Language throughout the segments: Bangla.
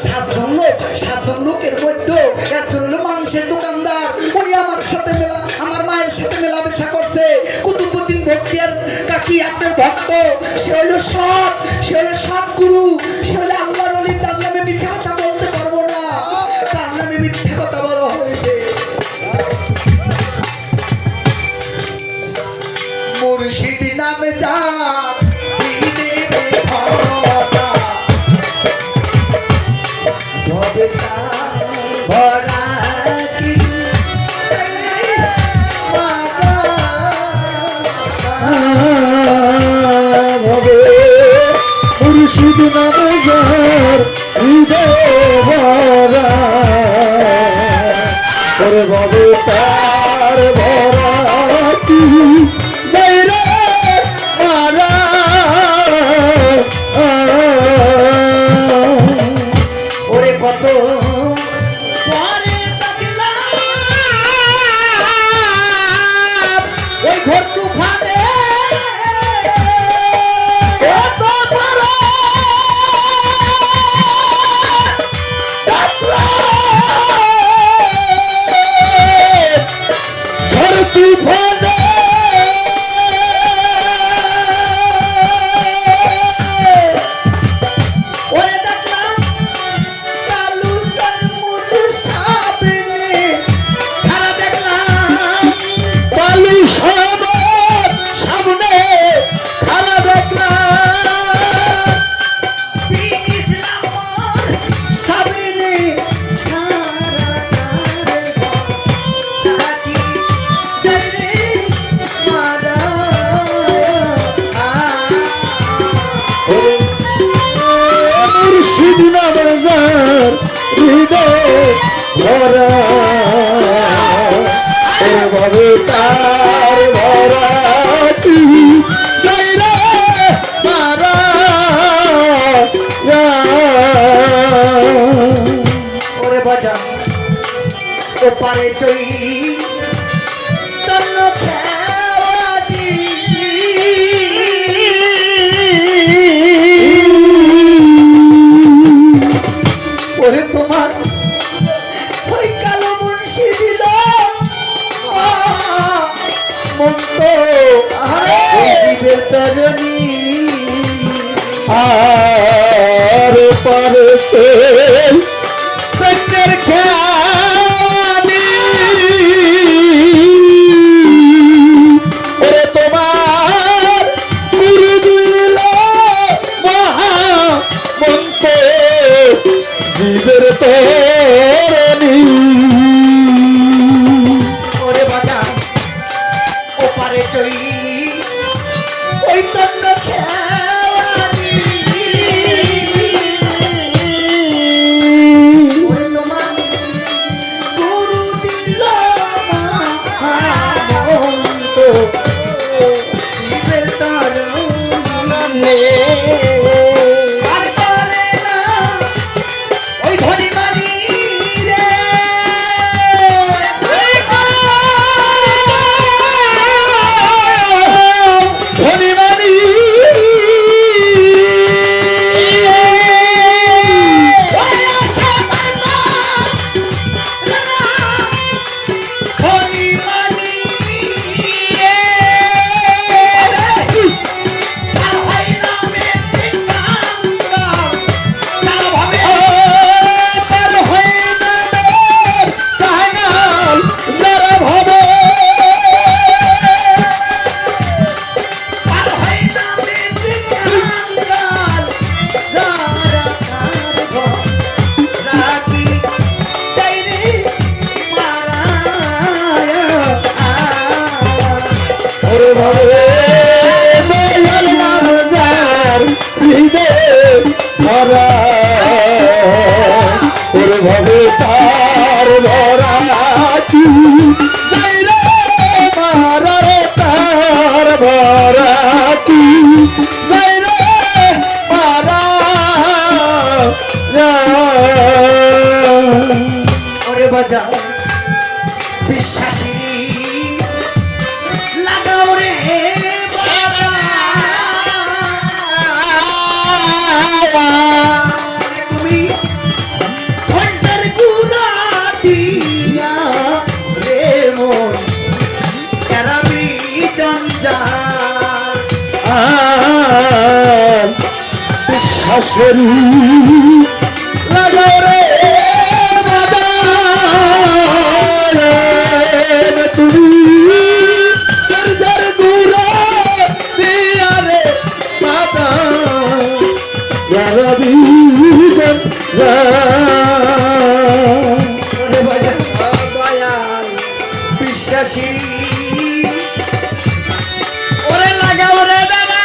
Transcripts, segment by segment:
সাতজন লোকের মধ্যে একজন হলো মাংসের দোকানদার, উনি আমার সাথে আমার মায়ের সাথে মেলামেশা করছে। কুতুবউদ্দিন বখতিয়ার কাকি আপনার ভক্ত, সে হলো সৎ গুরু, সে হলো আল্লাহর ওলি। তার নামে মিথ্যা কথা বলতে পারবো না, তার নামে মিথ্যা কথা বলা হয়েছে। মুর্শিদ নামে যা মুর্শিদ নামে যার হৃদয় ভরা, ওরে বাবু তার ভরাতি যাই রে মারা। ওরে কত ওই ঘর তুফানে বাবু তার ভরাতি যাই রে মারা। ওরে বাজা ও পারে চই তন্ন খেওয়াদি ওরে তোমার ওই কালো মুন্সি দিল মন্ত জীবের তরণী আর পারছে সত্যের খেয়ালি ওরে তোমার গুরু দিল মহামন্ত জীবের তরণী। ওরে বাজা ও পারে চই ওই তন্ন খেয়ালি ওরে তোমার গুরু দিল মহামন্ত জীবের তরণী। আর করে না ওই ধনী মানি রে ধনীমানি ধনী মানি তার ভাই নামে তারা ভাবে তার হয়ে যাবে কাঙাল যারা ভাবে তার ভাই নামে কাঙ্গাল যারা রাখি চাই রে মারায় ওরে ভাবে দয়াল নাম যার হৃদয় ভরা, ওরে ভাবে তার ভরাতি যাই রে মারা রে তার ভরাতি যাই রে মারা। ওরে বাজা বিশ্বাসী লাগাও রে বাবা তুমি বাঁশরি লাগাও রে বাজার তুমি দরজার গুড়া দিয়া রে বাবা রবি দয়াল বিশ্বাসী ওরে লাগাও রে দাদা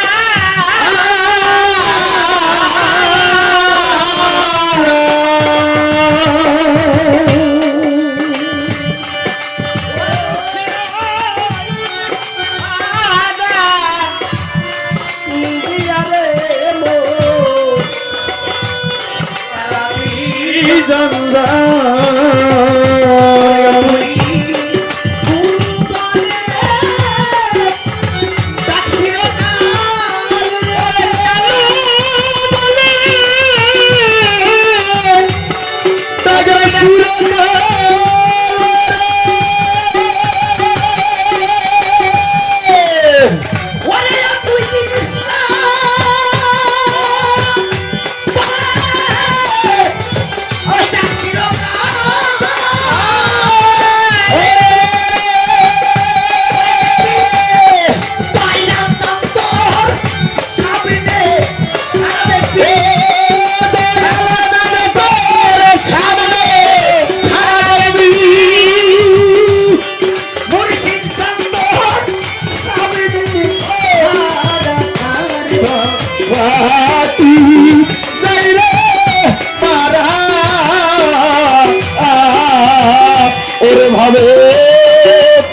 ভাবে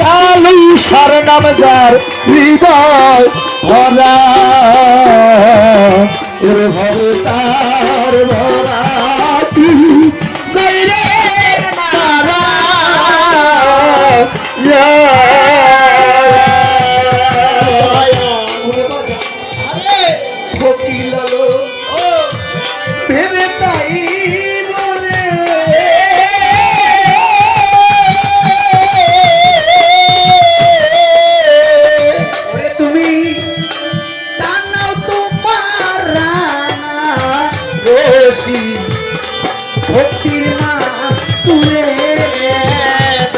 কালু শরণাম যার হৃদয় ভরা ওরে ভাবে তার ভরা রে মারা ভেবে তাই বলে ওরে তুমি টানাও তোমার রানা রশি ভক্তির মা তুলে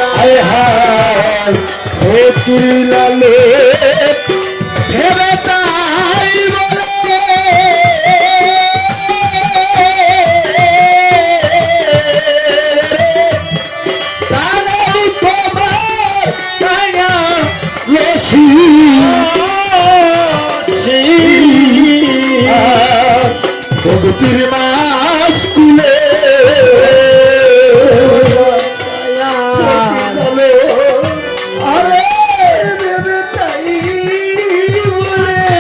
হায় হায় হে তুরি লালে ভেবে তাই বলে তারাই তোমার মায়া লসি ভক্তির মাস কুলে আরে ভেবে তাই বলে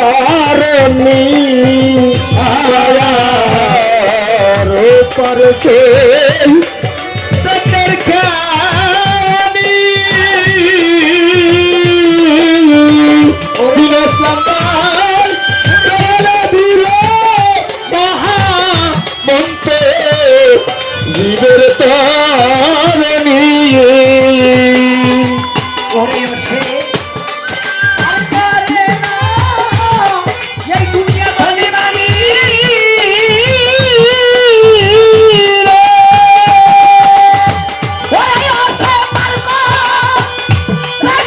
ধরণী আয়ার করছে তাদের খানি ইসলাম মহামন্ত্রে জীবের তরণী ওরে সে আর পারে না এই দুনিয়া ধনে মানি ওরে আসে পারবা না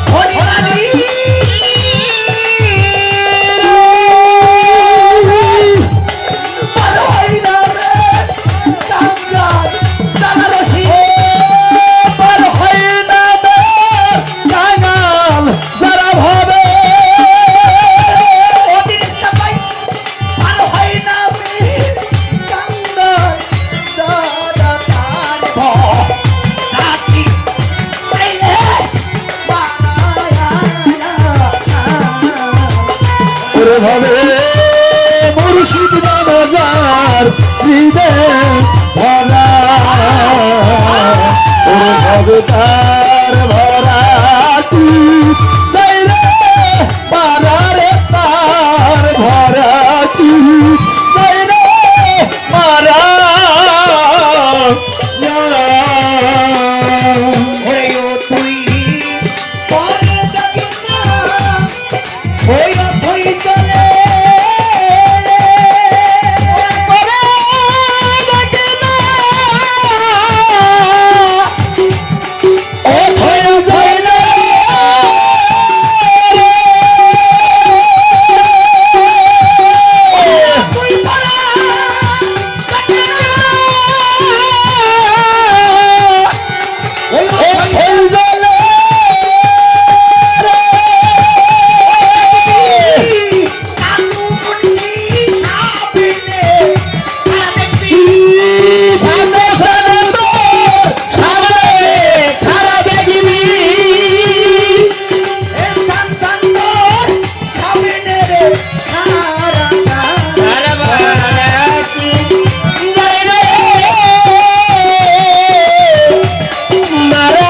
ধনে মানি পার হয় না রে কাঙ্গাল জানারসি পার হয় না কাঙাল যারা ভাবে ওদিন সবাই পার হয় না রে কাঙ্গাল দাদা তার ভাতি এই রে বানায়া ওরে ভাবে মুর্শিদ বাজার হৃদয় ভরা ওরে ভাবে তার ভরাটি দেয় রে পারারে তার ভরাটি দেয় রে পারা ওরে ও তুই পরে দেখিস না ওই ওই চলে পরে দেখি না ও ভয় ভয় না তুই পরে দেখি না ওই ও ভয় জানে কাকু কুটি সাবিনে আর দেখবি সাদা সাদা তোর সামনে খারা দেখিবি মারা